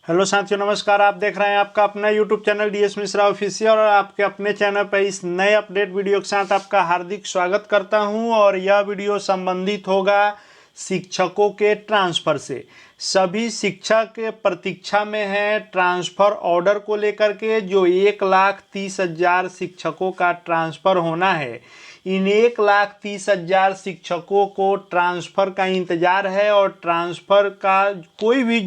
Hello साथियों, नमस्कार। आप देख रहे हैं आपका अपना YouTube channel DS Mishra official और आपके अपने चैनल पर इस नए अपडेट वीडियो के साथ आपका हार्दिक स्वागत करता हूं। और यह वीडियो संबंधित होगा शिक्षकों के ट्रांसफ़र से। सभी शिक्षक प्रतीक्षा में हैं ट्रांसफ़र ऑर्डर को लेकर के। जो 1,30,000 शिक्षकों का ट्रांसफ़र होना है, इन 1,30,000 शिक्षकों को ट्रांसफ़र का इंतज़ार है। और ट्रांसफ़र का कोई भी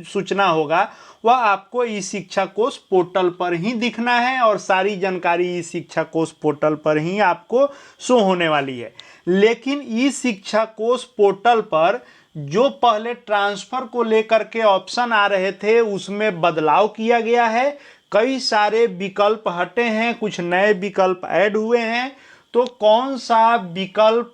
सूचना होगा वह आपको ई शिक्षा कोष पोर्टल पर ही दिखना है और सारी जानकारी ई शिक्षा कोष पोर्टल पर ही आपको शो होने वाली है। लेकिन ई शिक्षा कोष पोर्टल पर जो पहले ट्रांसफ़र को लेकर के ऑप्शन आ रहे थे उसमें बदलाव किया गया है। कई सारे विकल्प हटे हैं, कुछ नए विकल्प ऐड हुए हैं। तो कौन सा विकल्प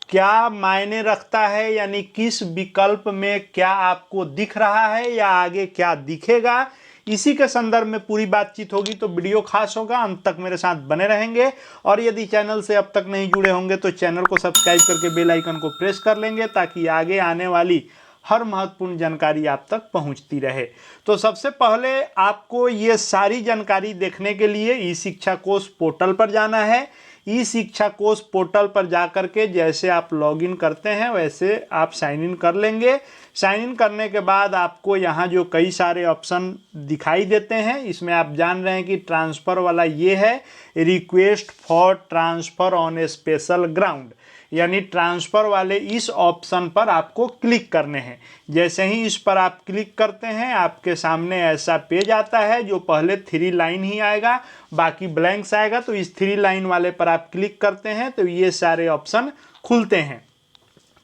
क्या मायने रखता है, यानी किस विकल्प में क्या आपको दिख रहा है या आगे क्या दिखेगा, इसी के संदर्भ में पूरी बातचीत होगी। तो वीडियो खास होगा, अंत तक मेरे साथ बने रहेंगे। और यदि चैनल से अब तक नहीं जुड़े होंगे तो चैनल को सब्सक्राइब करके बेल आइकन को प्रेस कर लेंगे ताकि आगे आने वाली हर महत्वपूर्ण जानकारी आप तक पहुंचती रहे। तो सबसे पहले आपको ये सारी जानकारी देखने के लिए ई शिक्षा कोष पोर्टल पर जाना है। ई शिक्षा कोष पोर्टल पर जाकर के जैसे आप लॉगिन करते हैं वैसे आप साइन इन कर लेंगे। साइन इन करने के बाद आपको यहाँ जो कई सारे ऑप्शन दिखाई देते हैं, इसमें आप जान रहे हैं कि ट्रांसफ़र वाला ये है, request for transfer on A special ground, यानी ट्रांसफ़र वाले इस ऑप्शन पर आपको क्लिक करने हैं। जैसे ही इस पर आप क्लिक करते हैं आपके सामने ऐसा पेज आता है जो पहले 3 लाइन ही आएगा, बाकी ब्लैंक्स आएगा। तो इस 3 लाइन वाले पर आप क्लिक करते हैं तो ये सारे ऑप्शन खुलते हैं।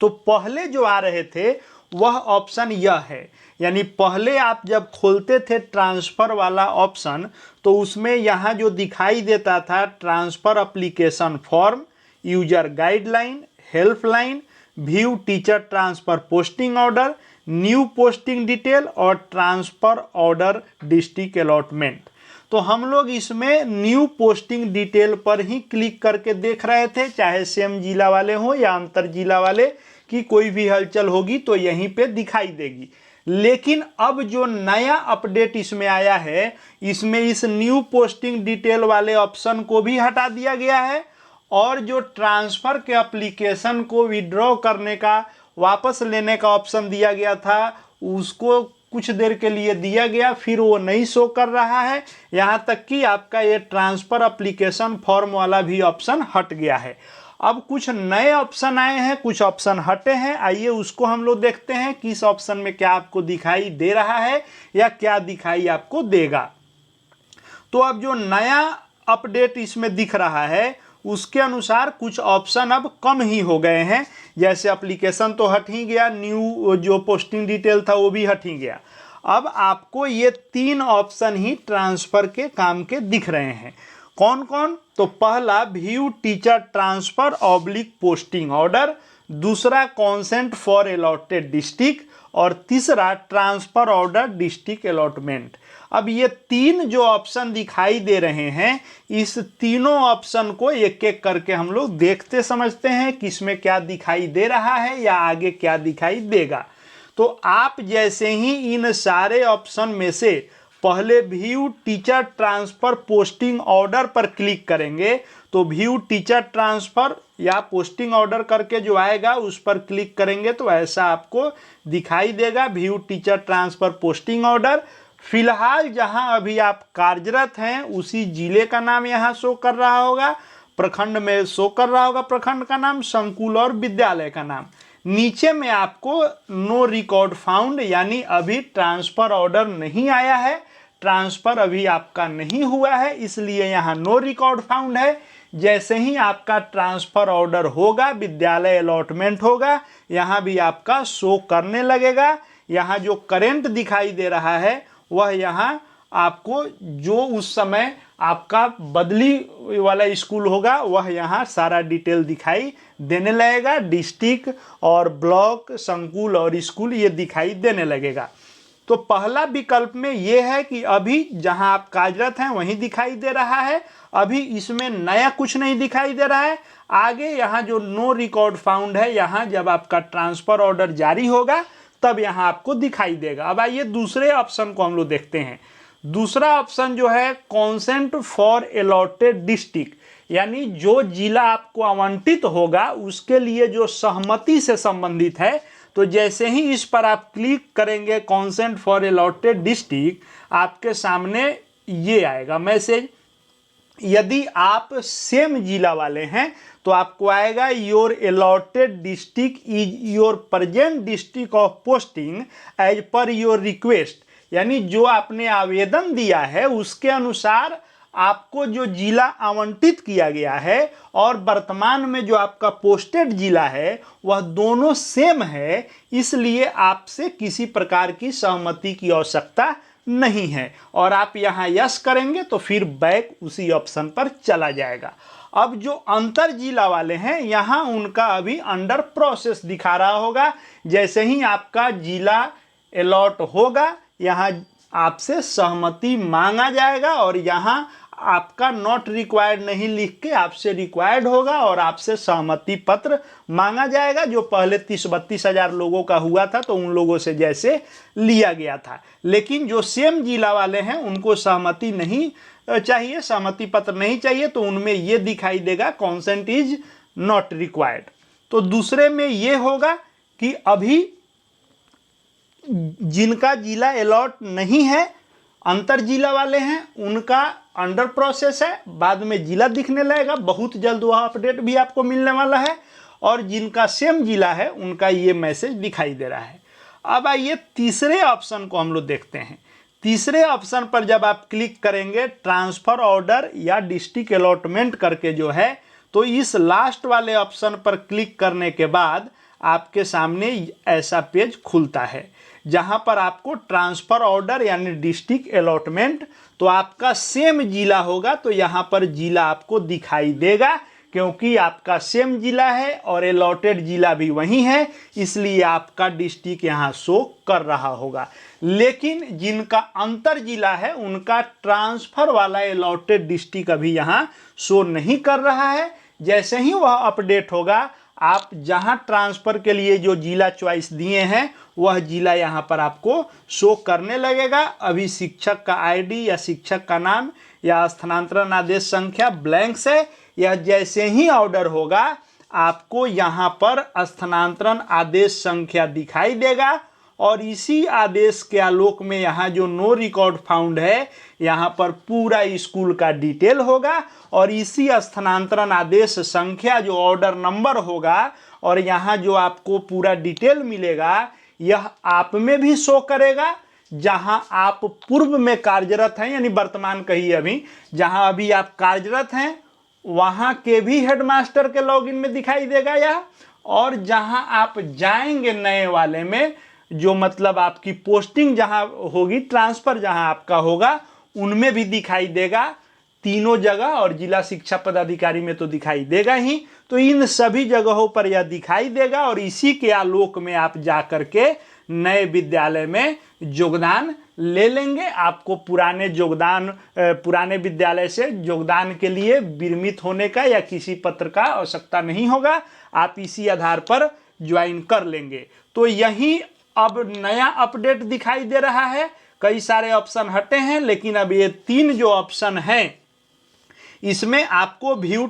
तो पहले जो आ रहे थे वह ऑप्शन यह है, यानी पहले आप जब खोलते थे ट्रांसफ़र वाला ऑप्शन तो उसमें यहाँ जो दिखाई देता था transfer application form, user guideline, helpline, view teacher transfer posting order, new posting detail और ट्रांसफ़र ऑर्डर डिस्ट्रिक्ट अलॉटमेंट। तो हम लोग इसमें न्यू पोस्टिंग डिटेल पर ही क्लिक करके देख रहे थे, चाहे सेम जिला वाले हों या अंतर जिला वाले की कोई भी हलचल होगी तो यहीं पे दिखाई देगी। लेकिन अब जो नया अपडेट इसमें आया है, इसमें इस न्यू पोस्टिंग डिटेल वाले ऑप्शन को भी हटा दिया गया है और जो ट्रांसफ़र के एप्लीकेशन को विड्रॉ करने का, वापस लेने का ऑप्शन दिया गया था उसको कुछ देर के लिए दिया गया, फिर वो नहीं शो कर रहा है। यहाँ तक कि आपका ये ट्रांसफ़र एप्लीकेशन फॉर्म वाला भी ऑप्शन हट गया है। अब कुछ नए ऑप्शन आए हैं, कुछ ऑप्शन हटे हैं। आइए उसको हम लोग देखते हैं किस ऑप्शन में क्या आपको दिखाई दे रहा है या क्या दिखाई आपको देगा। तो अब जो नया अपडेट इसमें दिख रहा है उसके अनुसार कुछ ऑप्शन अब कम ही हो गए हैं। जैसे एप्लीकेशन तो हट ही गया, न्यू जो पोस्टिंग डिटेल था वो भी हट ही गया। अब आपको ये 3 ऑप्शन ही ट्रांसफ़र के काम के दिख रहे हैं। कौन कौन? तो पहला view teacher transfer oblique posting order, दूसरा कॉन्सेंट फॉर अलॉटेड डिस्ट्रिक्ट और तीसरा ट्रांसफ़र ऑर्डर डिस्ट्रिक्ट अलॉटमेंट। अब ये 3 जो ऑप्शन दिखाई दे रहे हैं, इस तीनों ऑप्शन को एक एक करके हम लोग देखते समझते हैं कि इसमें क्या दिखाई दे रहा है या आगे क्या दिखाई देगा। तो आप जैसे ही इन सारे ऑप्शन में से पहले view teacher transfer posting order पर क्लिक करेंगे तो व्यू टीचर ट्रांसफ़र या पोस्टिंग ऑर्डर करके जो आएगा उस पर क्लिक करेंगे तो ऐसा आपको दिखाई देगा, view teacher transfer posting order. फिलहाल जहां अभी आप कार्यरत हैं उसी जिले का नाम यहाँ शो कर रहा होगा, प्रखंड में शो कर रहा होगा प्रखंड का नाम, संकुल और विद्यालय का नाम। नीचे में आपको नो रिकॉर्ड फाउंड, यानी अभी ट्रांसफ़र ऑर्डर नहीं आया है, ट्रांसफ़र अभी आपका नहीं हुआ है, इसलिए यहाँ नो रिकॉर्ड फाउंड है। जैसे ही आपका ट्रांसफ़र ऑर्डर होगा, विद्यालय अलॉटमेंट होगा, यहाँ भी आपका शो करने लगेगा। यहाँ जो करेंट दिखाई दे रहा है वह यहाँ आपको जो उस समय आपका बदली वाला स्कूल होगा वह यहाँ सारा डिटेल दिखाई देने लगेगा। डिस्ट्रिक्ट और ब्लॉक, संकुल और स्कूल ये दिखाई देने लगेगा। तो पहला विकल्प में ये है कि अभी जहां आप कार्यरत हैं वहीं दिखाई दे रहा है, अभी इसमें नया कुछ नहीं दिखाई दे रहा है। आगे यहाँ जो नो रिकॉर्ड फाउंड है, यहाँ जब आपका ट्रांसफ़र ऑर्डर जारी होगा तब यहाँ आपको दिखाई देगा। अब आइए दूसरे ऑप्शन को हम लोग देखते हैं। दूसरा ऑप्शन जो है कॉन्सेंट फॉर अलॉटेड डिस्ट्रिक्ट, यानी जो जिला आपको आवंटित होगा उसके लिए जो सहमति से संबंधित है। तो जैसे ही इस पर आप क्लिक करेंगे कॉन्सेंट फॉर अलॉटेड डिस्ट्रिक्ट, आपके सामने ये आएगा मैसेज। यदि आप सेम जिला वाले हैं तो आपको आएगा your allotted district is your present district of posting as per your request, यानी जो आपने आवेदन दिया है उसके अनुसार आपको जो जिला आवंटित किया गया है और वर्तमान में जो आपका पोस्टेड जिला है वह दोनों सेम है, इसलिए आपसे किसी प्रकार की सहमति की आवश्यकता नहीं है। और आप यहाँ यस करेंगे तो फिर बैक उसी ऑप्शन पर चला जाएगा। अब जो अंतर जिला वाले हैं यहाँ उनका अभी अंडर प्रोसेस दिखा रहा होगा। जैसे ही आपका जिला अलॉट होगा यहाँ आपसे सहमति मांगा जाएगा और यहाँ आपका नॉट रिक्वायर्ड नहीं लिख के आपसे रिक्वायर्ड होगा और आपसे सहमति पत्र मांगा जाएगा, जो पहले 30-32 हज़ार लोगों का हुआ था तो उन लोगों से जैसे लिया गया था। लेकिन जो सेम जिला वाले हैं उनको सहमति नहीं चाहिए, सहमति पत्र नहीं चाहिए, तो उनमें ये दिखाई देगा कॉन्सेंट इज नॉट रिक्वायर्ड। तो दूसरे में ये होगा कि अभी जिनका जिला अलॉट नहीं है, अंतर जिला वाले हैं, उनका अंडर प्रोसेस है, बाद में जिला दिखने लगेगा, बहुत जल्द वह अपडेट भी आपको मिलने वाला है। और जिनका सेम जिला है उनका ये मैसेज दिखाई दे रहा है। अब आइए तीसरे ऑप्शन को हम लोग देखते हैं। तीसरे ऑप्शन पर जब आप क्लिक करेंगे ट्रांसफ़र ऑर्डर या डिस्ट्रिक्ट अलॉटमेंट करके जो है, तो इस लास्ट वाले ऑप्शन पर क्लिक करने के बाद आपके सामने ऐसा पेज खुलता है जहां पर आपको ट्रांसफ़र ऑर्डर यानी डिस्ट्रिक्ट अलॉटमेंट, तो आपका सेम जिला होगा तो यहां पर जिला आपको दिखाई देगा, क्योंकि आपका सेम जिला है और अलॉटेड जिला भी वही है, इसलिए आपका डिस्ट्रिक्ट यहाँ शो कर रहा होगा। लेकिन जिनका अंतर जिला है उनका ट्रांसफ़र वाला अलॉटेड डिस्ट्रिक्ट अभी यहाँ शो नहीं कर रहा है। जैसे ही वह अपडेट होगा आप जहां ट्रांसफ़र के लिए जो जिला चॉइस दिए हैं वह जिला यहां पर आपको शो करने लगेगा। अभी शिक्षक का आईडी या शिक्षक का नाम या स्थानांतरण आदेश संख्या ब्लैंक्स है। यह जैसे ही ऑर्डर होगा आपको यहां पर स्थानांतरण आदेश संख्या दिखाई देगा और इसी आदेश के आलोक में यहाँ जो नो रिकॉर्ड फाउंड है यहाँ पर पूरा स्कूल का डिटेल होगा और इसी स्थानांतरण आदेश संख्या जो ऑर्डर नंबर होगा और यहाँ जो आपको पूरा डिटेल मिलेगा यह आप में भी शो करेगा। जहां आप पूर्व में कार्यरत हैं यानी वर्तमान कहिए अभी जहां अभी आप कार्यरत हैं वहां के भी हेडमास्टर के लॉगिन में दिखाई देगा यह, और जहां आप जाएंगे नए वाले में जो मतलब आपकी पोस्टिंग जहां होगी ट्रांसफ़र जहां आपका होगा उनमें भी दिखाई देगा तीनों जगह, और जिला शिक्षा पदाधिकारी में तो दिखाई देगा ही। तो इन सभी जगहों पर यह दिखाई देगा और इसी के आलोक में आप जा कर के नए विद्यालय में योगदान ले लेंगे। आपको पुराने विद्यालय से योगदान के लिए विरमित होने का या किसी पत्र का आवश्यकता नहीं होगा, आप इसी आधार पर ज्वाइन कर लेंगे। तो यही अब नया अपडेट दिखाई दे रहा है। कई सारे ऑप्शन हटे हैं लेकिन अब ये 3 जो ऑप्शन हैं इसमें आपको view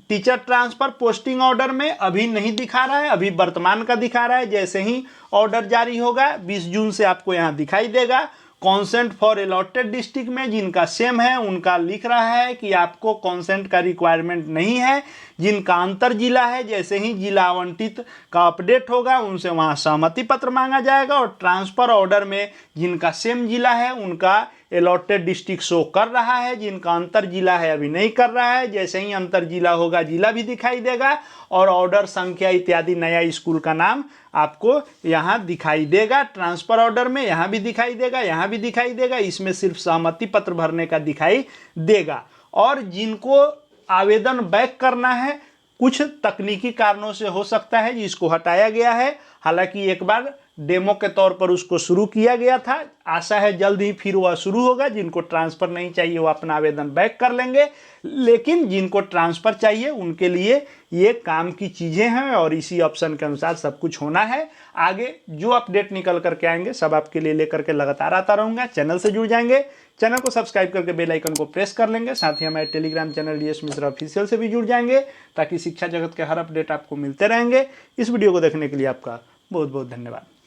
teacher transfer posting order में अभी नहीं दिखा रहा है, अभी वर्तमान का दिखा रहा है। जैसे ही ऑर्डर जारी होगा 20 जून से आपको यहाँ दिखाई देगा। कॉन्सेंट फॉर अलॉटेड डिस्ट्रिक्ट में जिनका सेम है उनका लिख रहा है कि आपको कॉन्सेंट का रिक्वायरमेंट नहीं है। जिनका अंतर जिला है जैसे ही जिला आवंटित का अपडेट होगा उनसे वहाँ सहमति पत्र मांगा जाएगा, और ट्रांसफ़र ऑर्डर में जिनका सेम जिला है उनका अलॉटेड डिस्ट्रिक्ट शो कर रहा है, जिनका अंतर जिला है अभी नहीं कर रहा है। जैसे ही अंतर जिला होगा जिला भी दिखाई देगा और ऑर्डर संख्या इत्यादि नया स्कूल का नाम आपको यहाँ दिखाई देगा। ट्रांसफ़र ऑर्डर में यहाँ भी दिखाई देगा, यहाँ भी दिखाई देगा, इसमें सिर्फ सहमति पत्र भरने का दिखाई देगा। और जिनको आवेदन बैक करना है कुछ तकनीकी कारणों से हो सकता है जिसको हटाया गया है, हालांकि एक बार डेमो के तौर पर उसको शुरू किया गया था। आशा है जल्द ही फिर वह शुरू होगा। जिनको ट्रांसफ़र नहीं चाहिए वो अपना आवेदन बैक कर लेंगे, लेकिन जिनको ट्रांसफ़र चाहिए उनके लिए ये काम की चीज़ें हैं और इसी ऑप्शन के अनुसार सब कुछ होना है। आगे जो अपडेट निकल करके आएंगे सब आपके लिए लेकर के लगातार आता रहूँगा। चैनल से जुड़ जाएंगे, चैनल को सब्सक्राइब करके बेल आइकन को प्रेस कर लेंगे। साथ ही हमारे Telegram channel DS Mishra official से भी जुड़ जाएंगे, ताकि शिक्षा जगत के हर अपडेट आपको मिलते रहेंगे। इस वीडियो को देखने के लिए आपका बहुत बहुत धन्यवाद।